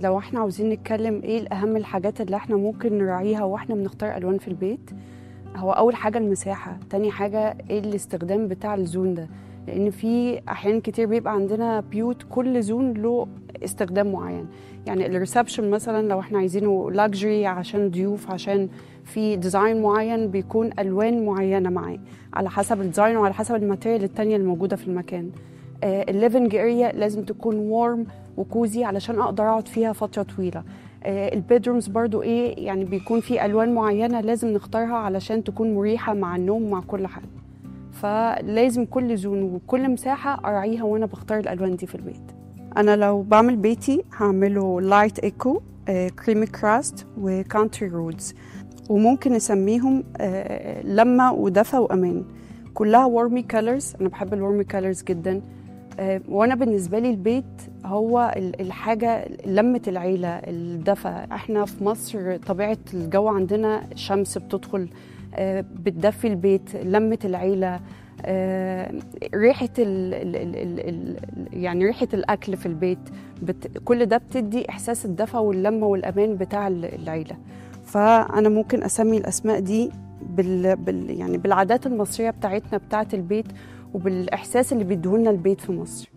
لو احنا عاوزين نتكلم ايه الأهم الحاجات اللي احنا ممكن نراعيها واحنا بنختار ألوان في البيت، هو أول حاجة المساحة، تاني حاجة ايه الاستخدام بتاع الزون ده، لأن في أحيان كتير بيبقى عندنا بيوت كل زون له استخدام معين. يعني الريسبشن مثلا لو احنا عايزينه لاكجري عشان ضيوف، عشان في ديزاين معين بيكون ألوان معينة معاه على حسب الديزاين وعلى حسب الماتيريال التانية الموجودة في المكان. الليفنج اريا لازم تكون وارم وكوزي علشان اقدر اقعد فيها فتره طويله. البيدرومز برضو ايه، يعني بيكون في الوان معينه لازم نختارها علشان تكون مريحه مع النوم مع كل حاجه. فلازم كل زون وكل مساحه اراعيها وانا بختار الالوان دي في البيت. انا لو بعمل بيتي هعمله لايت ايكو، كريمي كراست وكانتري رودز، وممكن نسميهم لمة ودفى وأمان. كلها وارمي كالرز، أنا بحب الورمي كالرز جدا. وأنا بالنسبة لي البيت هو الحاجة لمة العيلة، الدفى. احنا في مصر طبيعة الجو عندنا شمس بتدخل بتدفي البيت، لمة العيلة، ريحة يعني ريحة الأكل في البيت، كل ده بتدي إحساس الدفى واللمة والأمان بتاع العيلة. فأنا ممكن أسمي الأسماء دي يعني بالعادات المصرية بتاعتنا بتاعت البيت، وبالإحساس اللي بيديهولنا البيت في مصر.